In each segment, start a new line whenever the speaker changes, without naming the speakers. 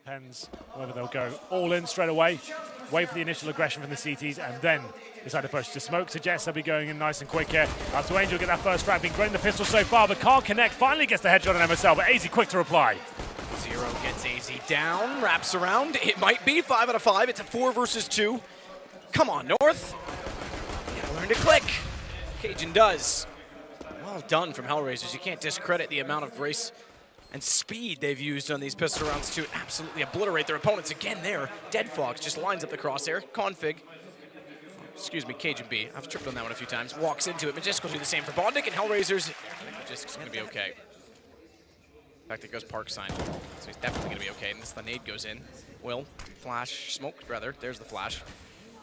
Depends whether they'll go all in straight away, wait for the initial aggression from the CTs, and then decide to push. The smoke suggests they'll be going in nice and quick here. Out to Angel, get that first frag. Been great in the pistol so far, but can't connect. Finally gets the headshot on MSL, but AZ quick to reply.
Zero gets AZ down, wraps around. It might be 5 out of 5. It's a 4 versus 2. Come on, North. You gotta learn to click. Cajun does. Well done from Hellraisers. You can't discredit the amount of grace and speed they've used on these pistol rounds to absolutely obliterate their opponents. Again there, Dead Fox just lines up the crosshair. Config, excuse me, Cajun B, I've tripped on that one a few times, walks into it. Majisk will do the same for Bondic, and Hellraisers, I think Majisk's gonna be okay. In fact, it goes Park Sign, so he's definitely gonna be okay. And this, the nade goes in. Will, flash, smoke rather, there's the flash.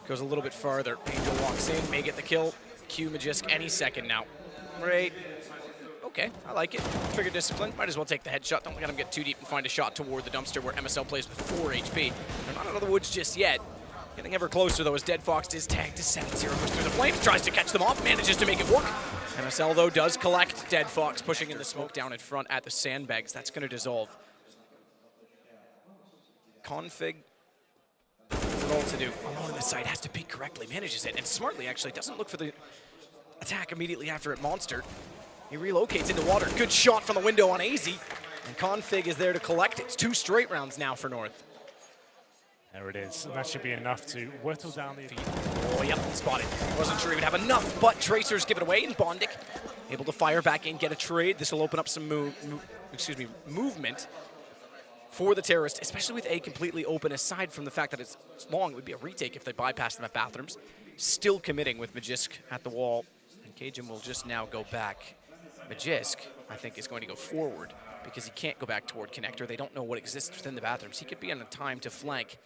Goes a little bit farther. Angel walks in, may get the kill. Q Majisk any second now. Great. Okay, I like it. Trigger discipline, might as well take the headshot. Don't let him get too deep and find a shot toward the dumpster where MSL plays with 4 HP. They're not out of the woods just yet. Getting ever closer though as Dead Fox is tagged to 7-0, goes through the flames, tries to catch them off, manages to make it work. MSL though does collect Dead Fox, pushing in the smoke down in front at the sandbags. That's gonna dissolve. Config, all to do. Alone in the site, has to peek correctly, manages it, and smartly actually doesn't look for the attack immediately after it monstered. He relocates into water. Good shot from the window on AZ. And Config is there to collect. It's 2 straight rounds now for North.
There it is. And that should be enough to whittle down the...
Oh, yep, spotted. Wasn't sure he would have enough, but Tracers give it away, and Bondic able to fire back in, get a trade. This will open up some movement for the terrorist, especially with A completely open, aside from the fact that it's long. It would be a retake if they bypass them at bathrooms. Still committing with Majisk at the wall. And Cajun will just now go back. Majisk, I think, is going to go forward because he can't go back toward connector. They don't know what exists within the bathrooms. He could be on a time to flank.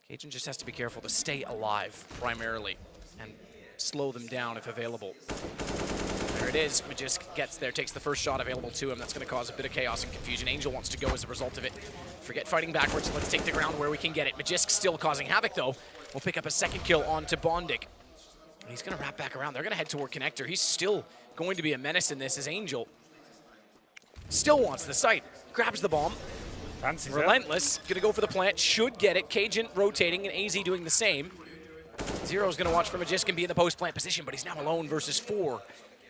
Cajun just has to be careful to stay alive primarily and slow them down if available. There it is. Majisk gets there, takes the first shot available to him. That's going to cause a bit of chaos and confusion. Angel wants to go as a result of it. Forget fighting backwards. Let's take the ground where we can get it. Majisk still causing havoc, though. We'll pick up a second kill onto Bondic. He's going to wrap back around. They're going to head toward connector. He's still going to be a menace in this as Angel still wants the site. Grabs the bomb.
Fancy
Relentless. Going to go for the plant. Should get it. Cajun rotating and AZ doing the same. Zero's going to watch for Majisk and be in the post-plant position, but he's now alone versus 4.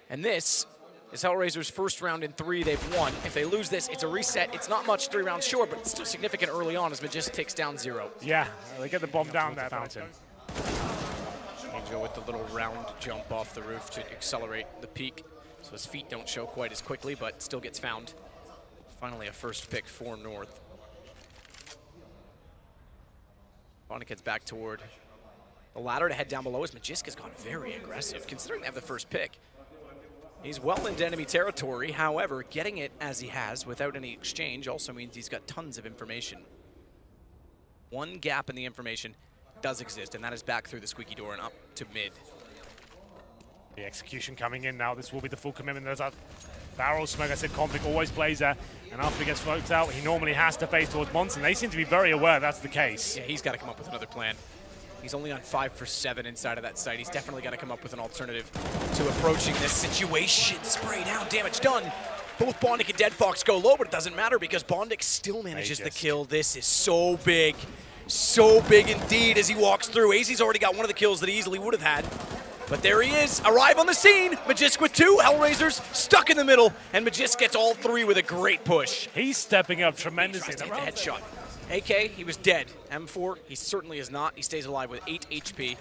And this is Hellraisers' first round in 3 they've won. If they lose this, it's a reset. It's not much 3 rounds short, but it's still significant early on as Majisk takes down Zero.
Yeah, they get the bomb down that fountain.
Angel with the little round jump off the roof to accelerate the peak, so his feet don't show quite as quickly, but still gets found. Finally a first pick for North. Bondic heads back toward the ladder to head down below as Majisk has gone very aggressive, considering they have the first pick. He's well into enemy territory, however, getting it as he has without any exchange also means he's got tons of information. One gap in the information does exist, and that is back through the squeaky door and up to mid.
The execution coming in now. This will be the full commitment. There's a barrel smoke. I said Config always plays there, and after he gets smoked out, he normally has to face towards Monson. They seem to be very aware that's the case.
Yeah, he's got to come up with another plan. He's only on 5 for 7 inside of that site. He's definitely got to come up with an alternative to approaching this situation. Spray down, damage done. Both Bondic and Dead Fox go low, but it doesn't matter because Bondic still manages the kill. This is so big. So big indeed as he walks through. AZ's already got one of the kills that he easily would have had. But there he is, arrive on the scene. Majisk with 2, Hellraisers stuck in the middle, and Majisk gets all 3 with a great push.
He's stepping up tremendously.
He tries to hit the headshot. AK, he was dead. M4, he certainly is not. He stays alive with 8 HP.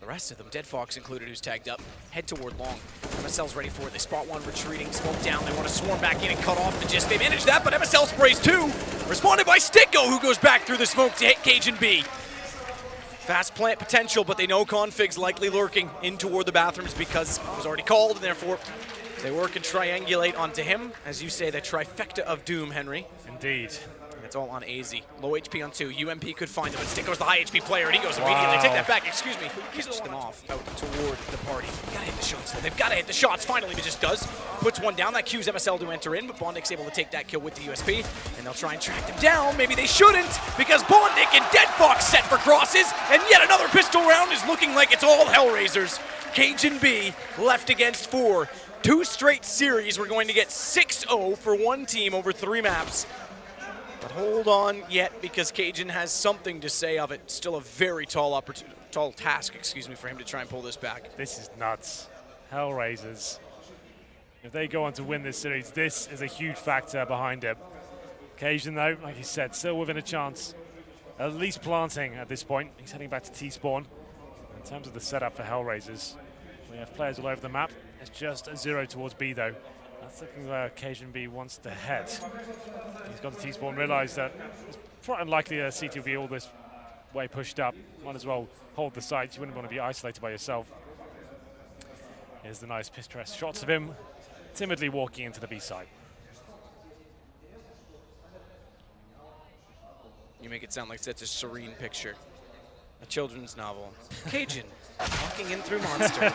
The rest of them, Dead Fox included, who's tagged up, head toward long. MSL's ready for it. They spot one retreating, smoke down. They want to swarm back in and cut off Majisk. They manage that, but MSL sprays 2. Responded by Sticko, who goes back through the smoke to hit Cajun B. Fast plant potential, but they know Config's likely lurking in toward the bathrooms because it was already called, and therefore they work and triangulate onto him. As you say, the trifecta of doom, Henry.
Indeed.
It's all on AZ. Low HP on 2. UMP could find him, but Sticko's the high HP player, and he goes immediately. Take that back, excuse me. He switched them off out toward the party. Gotta hit the shots, though. They've gotta hit the shots. Finally, he just does. Puts one down. That cues MSL to enter in, but Bondic's able to take that kill with the USP, and they'll try and track them down. Maybe they shouldn't, because Bondic and Dead Fox set for crosses, and yet another pistol round is looking like it's all Hellraisers. Cajun B left against 4. 2 straight series. We're going to get 6-0 for one team over 3 maps. But But hold on yet, because Cajun has something to say of it. Still a very tall task, for him to try and pull this back.
This is nuts. Hellraisers. If they go on to win this series, this is a huge factor behind it. Cajun, though, like you said, still within a chance. At least planting at this point. He's heading back to T-spawn. In terms of the setup for Hellraisers, we have players all over the map. It's just a 0 towards B, though. That's looking where Cajun B wants to head. He's gone to T-spawn, realized that it's quite unlikely that CT will be all this way pushed up. Might as well hold the site. You wouldn't want to be isolated by yourself. Here's the nice picturesque shots of him timidly walking into the B side.
You make it sound like such a serene picture. A children's novel. Cajun walking in through Monster.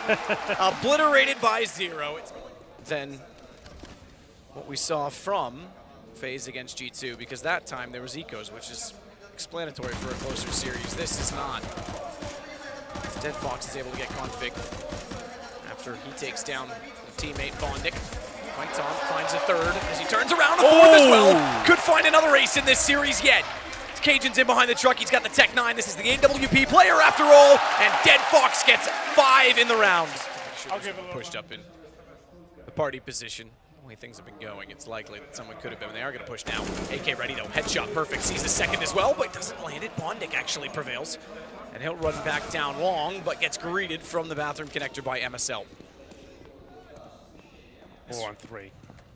Obliterated by 0. Then what we saw from FaZe against G2, because that time there was ecos, which is explanatory for a closer series. This is not. Dead Fox is able to get config after he takes down a teammate Bondic. Fights on, finds a third as he turns around, a fourth as well. Could find another ace in this series yet. Cajun's in behind the truck, he's got the Tech 9. This is the AWP player after all, and Dead Fox gets 5 in the round. I'll give it pushed up in the party position. The way things have been going, it's likely that someone could have been. They are going to push now. AK ready though, headshot perfect, sees the second as well, but doesn't land it. Bondic actually prevails. And he'll run back down long, but gets greeted from the bathroom connector by MSL.
4-on-3,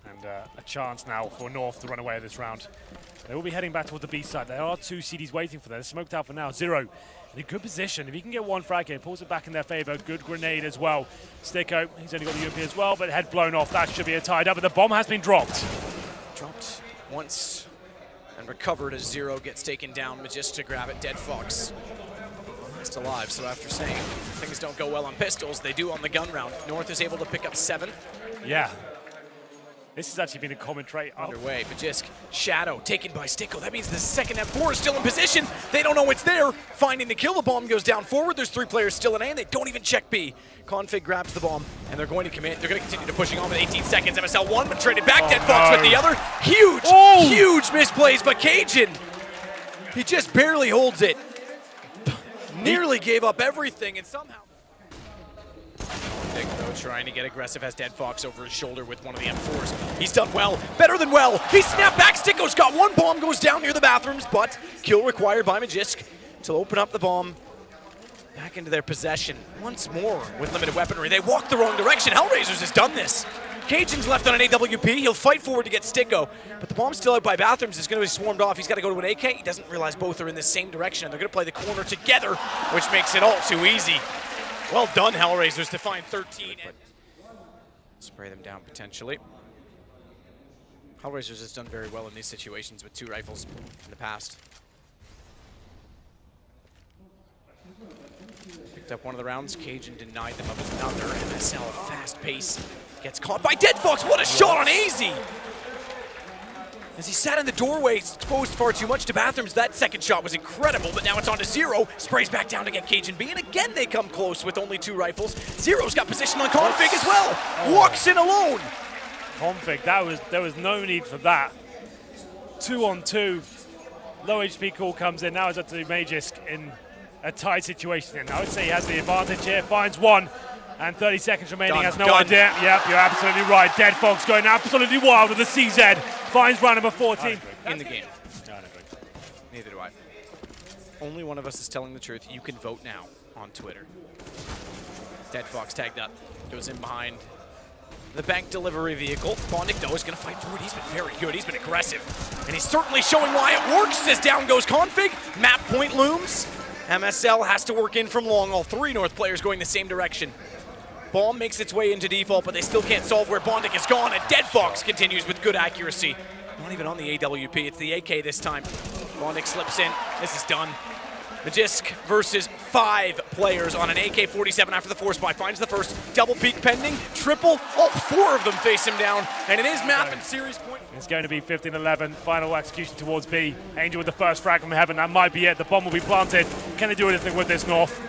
and a chance now for North to run away this round. They will be heading back toward the B side. There are 2 CDs waiting for them. They're smoked out for now. 0 in a good position. If he can get one frag here, pulls it back in their favor. Good grenade as well. Sticko, he's only got the UMP as well, but head blown off. That should be a tied up, but the bomb has been dropped.
Dropped once and recovered as 0 gets taken down. Magist to grab it. Dead Fox last alive, so after saying things don't go well on pistols, they do on the gun round. North is able to pick up 7th.
Yeah. This has actually been a common trait.
Underway, Magisk, Shadow taken by Sticko. That means the second M4 is still in position. They don't know it's there. Finding the kill, the bomb goes down forward. There's 3 players still in A, and they don't even check B. Config grabs the bomb, and they're going to commit. They're going to continue to pushing on with 18 seconds. MSL 1, but traded back. Dead Fox with the other. Huge, huge misplays, but Cajun, he just barely holds it. Nearly gave up everything, and somehow... Though, trying to get aggressive, has Dead Fox over his shoulder with one of the M4s. He's done well, better than well. He snapped back, Sticko's got one bomb, goes down near the bathrooms, but kill required by Magisk to open up the bomb back into their possession once more with limited weaponry. They walk the wrong direction. Hellraisers has done this. Cajun's left on an AWP. He'll fight forward to get Sticko, but the bomb's still out by bathrooms. It's going to be swarmed off. He's got to go to an AK. He doesn't realize both are in the same direction, and they're going to play the corner together, which makes it all too easy. Well done, Hellraisers, to find 13 and spray them down potentially. Hellraisers has done very well in these situations with 2 rifles in the past. Picked up one of the rounds. Cajun denied them of another. MSL, fast pace, gets caught by Dead Fox. What a shot on AZ! As he sat in the doorway, exposed far too much to bathrooms. That second shot was incredible, but now it's on to 0. Sprays back down to get Cajun B, and again they come close with only 2 rifles. 0's got position on Config as well. Walks in alone.
Config, there was no need for that. 2-on-2. Low HP call comes in. Now it's up to Magisk in a tight situation. And I would say he has the advantage here. Finds one. And 30 seconds remaining, has no idea. Yep, you're absolutely right. Dead Fox going absolutely wild with the CZ. Finds round number 14.
In the game. Neither do I. Only one of us is telling the truth. You can vote now on Twitter. Dead Fox tagged up. Goes in behind the bank delivery vehicle. Bondic, though, is going to fight forward. He's been very good. He's been aggressive. And he's certainly showing why it works as down goes Config. Map point looms. MSL has to work in from long. All 3 North players going the same direction. Bomb makes its way into default, but they still can't solve where Bondic is gone, and Dead Fox continues with good accuracy. Not even on the AWP, it's the AK this time. Bondic slips in, this is done. Magisk versus 5 players on an AK-47 after the force buy. Finds the first, double peek pending, triple, all 4 of them face him down, and it is map and series point.
It's going to be 15-11, final execution towards B. Angel with the first frag from heaven, that might be it. The bomb will be planted. Can they do anything with this, North?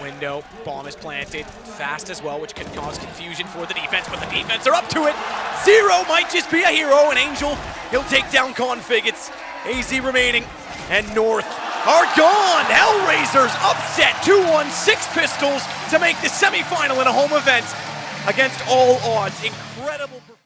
Window, bomb is planted, fast as well, which can cause confusion for the defense, but the defense are up to it. 0 might just be a hero, and Angel He'll take down Config. It's AZ remaining. And North are gone. Hellraisers upset 2-1 Six Pistols to make the semifinal in a home event against all odds. Incredible performance.